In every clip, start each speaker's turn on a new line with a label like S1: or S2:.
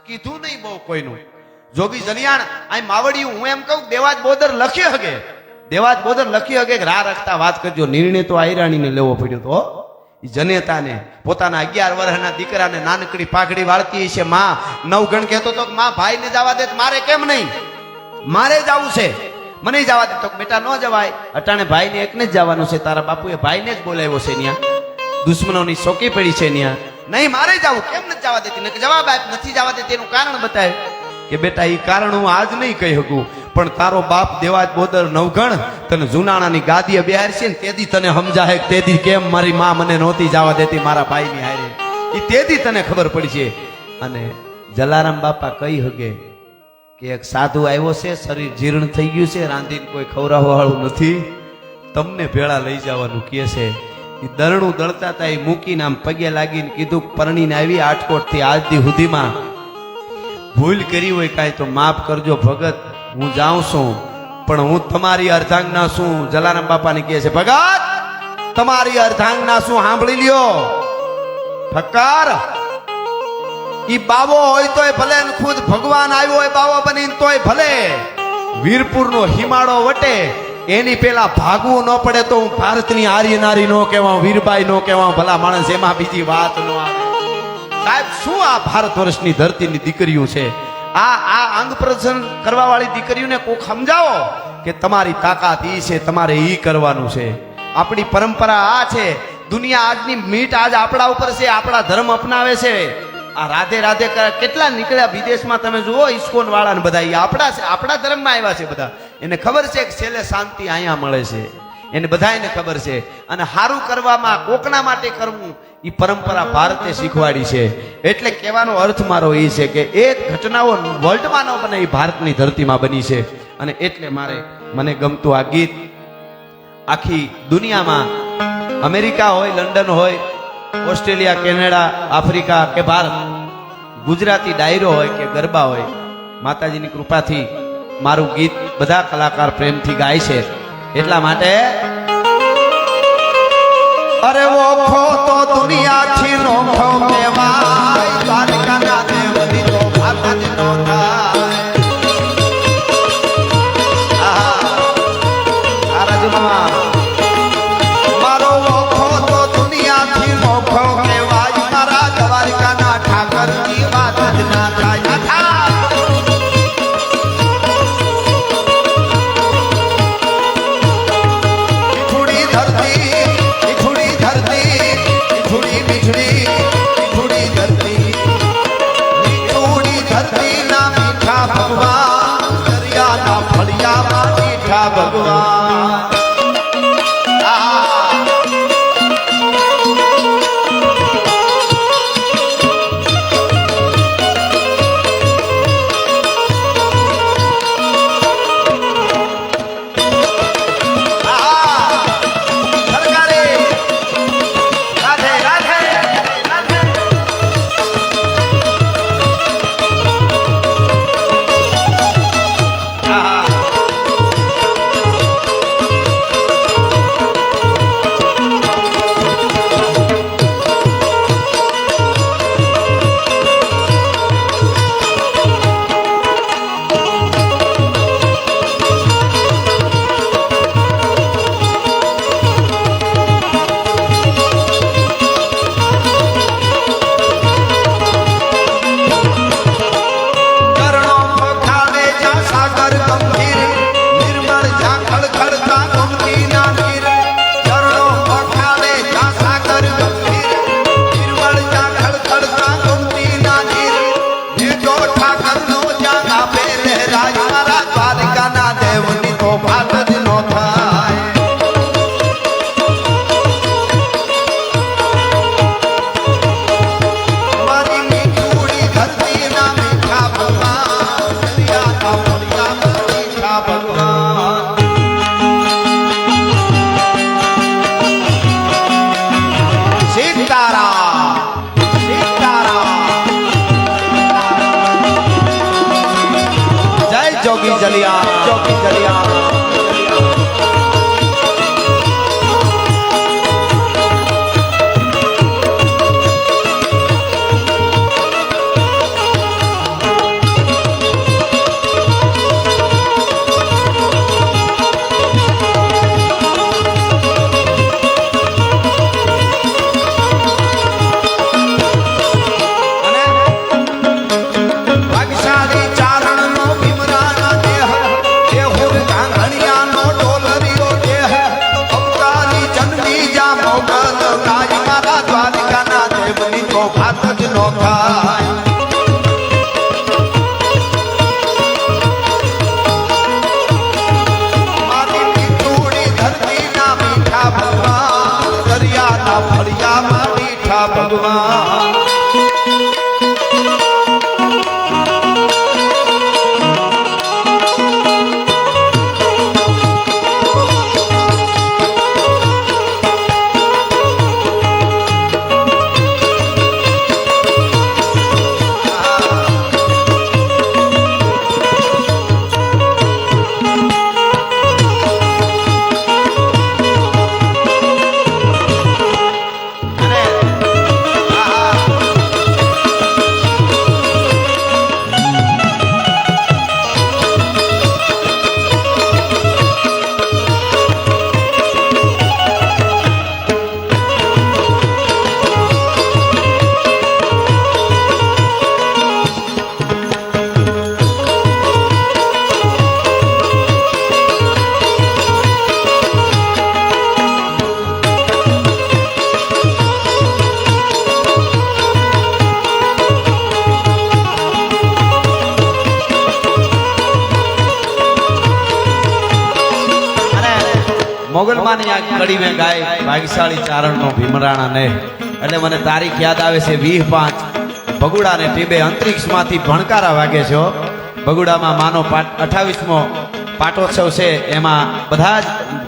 S1: કીધું નહીં બહુ કોઈનું. જોગી જલિયાણ આ માવડિયું હું એમ કહું દેવાજ બોદર લખી હગે, દેવાજ બોદર લખી હગે કે રા રખતા વાત કરજો. નિર્ણય તો આયરાણીને લેવો પડ્યો તો ઈ જનેતાને પોતાના 11 વર્ષના દીકરાને નાનકડી પાઘડી વાળતી છે. માં નવગણ કહેતો તો માં ભાઈને જવા દે, મારે કેમ નહીં, મારે જવું છે, મને જવા દે. તો બેટા ન જવાય, અટાણે ભાઈને એકને જ જવાનું છે, તારા બાપુએ ભાઈને જ બોલાવ્યો છે, ન્યા દુશ્મનોની શોકી પડી છે, ન્યા નહીં મારે જવું, કેમ નથી જવા દેતી? ને જવાબ આપ નથી જવા દેતી એનું કારણ બતાવે કે બેટા એ કારણ હું આજ નહીં કહી શકું, પણ તારો બાપ દેવાજ બોદર નવગણ તને જુનાણાની ગાદીએ બેહારશે ને તેથી તને સમજાય તેથી કેમ મારી માં મને નહોતી જવા દેતી મારા ભાઈની હારે, એ તેથી તને ખબર પડી છે. અને જલારામ બાપા કહી હગે કે એક સાધુ આવ્યો છે, શરીર જીર્ણ થઈ ગયું છે, રાંધીને કોઈ ખવડાવવા વાળું નથી, તમને ભેળા લઈ જવાનું કહે છે. એ દરણું દળતા હતા, એ મૂકીને આમ પગે લાગીને કીધું પરણીને આવી આટકોટ થી આજથી સુધીમાં ભૂલ કરી હોય કાંઈ તો માફ કરજો ભગત, હું જાઉં છું પણ હું તમારી અર્ધાંગના છું. જલારામ બાપાને કહે છે ભગત તમારી અર્ધાંગના છું, સાંભળી લ્યો. ઠક્કર ઈ બાવો હોય તોય ભલે, ખુદ ભગવાન આવ્યો હોય બાવો બનીને તોય ભલે, વીરપુરનો હિમાળો વટે એની પેલા ભાગવું ન પડે તો હું ભારતની આર્ય નારી નો કહેવા, વીરબાઈ નો કહેવા, ભલા માણસ એમાં બીજી વાત ન આવે. સાહેબ શું આ ભારત વર્ષની ધરતીની દીકરીઓ છે, આ અંગ પ્રદર્શન કરવા વાળી દીકરીઓને કોક સમજાવો કે તમારી તાકાત ઈ છે, તમારે ઈ કરવાનું છે. આપણી પરંપરા આ છે, દુનિયા આજની મીટ આજ આપણા ઉપર છે, આપણા ધર્મ અપનાવે છે. આ રાધે રાધે કેટલા નીકળ્યા વિદેશમાં, તમે જુઓ ઇસ્કોન વાળા ને બધા આપણા છે, આપણા ધર્મમાં આવ્યા છે બધા. એને ખબર છે કે છેલ્લે શાંતિ અહીંયા મળે છે, એને બધાને ખબર છે. અને સારું કરવામાં કોકના માટે કરવું એ પરંપરા ભારતે શીખવાડી છે. એટલે કહેવાનો અર્થ મારો એ છે કે એ ઘટનાઓ વર્લ્ડમાં ન બને, એ ભારતની ધરતીમાં બની છે. અને એટલે મને ગમતું આ ગીત આખી દુનિયામાં, અમેરિકા હોય, લંડન હોય, ઓસ્ટ્રેલિયા, કેનેડા, આફ્રિકા કે ભારત, ગુજરાતી ડાયરો હોય કે ગરબા હોય, માતાજીની કૃપાથી મારું ગીત બધા કલાકાર પ્રેમથી ગાય છે. એટલા માટે અરે ઓખો તો દુનિયાથી નોખો કહેવાય, દ્વારકાના દેવની તો વાત જ ન થાય. આ રાજમાં મારો ઓખો તો દુનિયાથી નોખો કહેવાય, મારા દ્વારકાના ઠાકરની વાત જ ના થાય. ભગવાન જોગી જલિયા, જોગી જલિયા. ગન ગાય મારા દ્વારિકાના દેવની તો વાત જ ન થાય મારી મીઠુડી ધરતીના મીઠા ભગવાન દરિયાના ફળિયામાં મીઠા ભગવાન મોગલમાની આ કડી મેં ગાય ભાગ્યશાળી ચારણનો ભીમરાણા ને એટલે મને તારીખ યાદ આવે છે 20/5 ભગુડા ને ટીબે અંતરિક્ષમાંથી ભણકારા વાગે છે ભગુડામાં માનો 28મો પાટોત્સવ છે એમાં બધા જ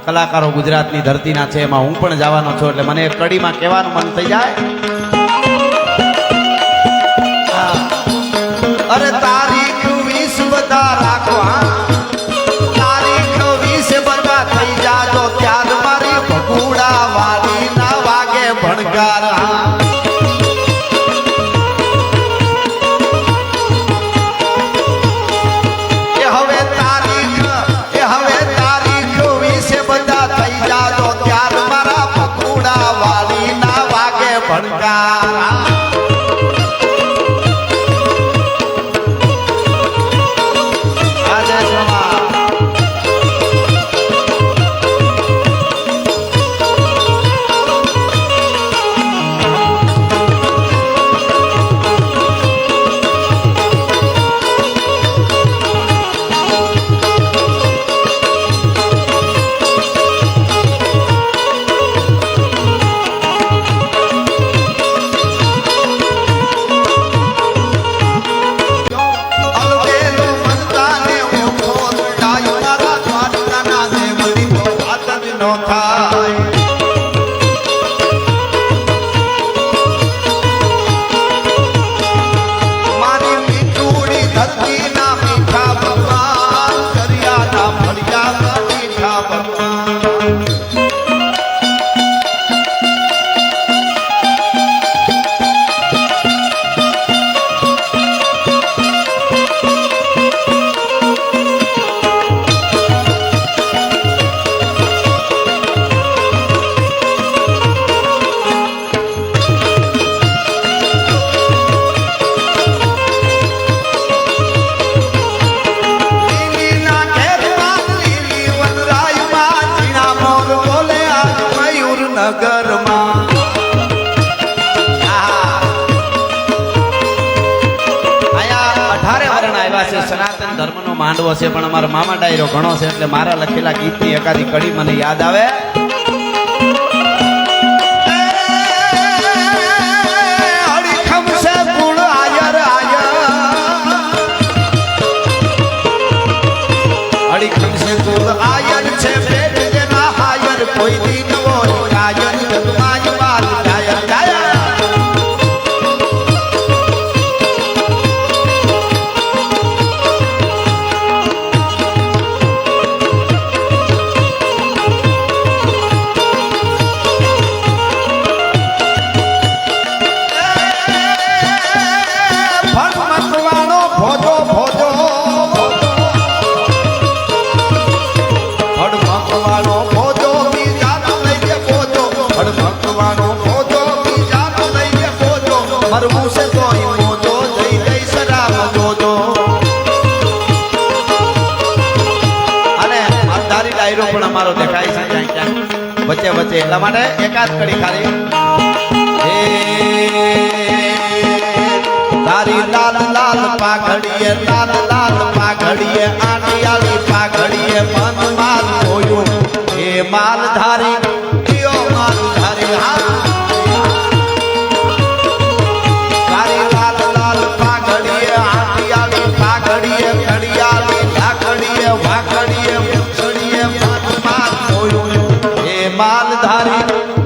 S1: કલાકારો ગુજરાતની ધરતીના છે એમાં હું પણ જવાનો છું એટલે મને કડીમાં કહેવાનું મન થઈ જાય અરે તારીખ 20 બધા રાખવા ભગુડા વાળી ના વાગે ભણકારા એ હવે તારીખ વિશે બધા થઈ જાજો ત્યાર મારા ભગુડા વાળી ના વાગે ભણકારા સનાતન ધર્મનો માંડવો છે પણ અમારો મામા ડાયરો ઘણો છે એટલે મારા લખેલા ગીતની એકાદી કડી મને યાદ આવે અડીખમ છે કુલ આયર છે પેટ જેના હાયર કોઈ દી નવો આયર જગમાય વાત આયર આયર ભગવાન વચ્ચે વચ્ચે એટલા માટે એકાદ કડી ખાલી તારી લાલ લાલ પાઘડીએ આટિયાળી પાઘડીએ મન માલ જોયું એ માલધારી કયો માલધારી હા તારી લાલ લાલ પાઘડીએ આટિયાળી પાઘડીએ ઘડિયાળી લાકડીએ વાકડીએ પૂછડીએ મન માલ જોયું એ માલધારી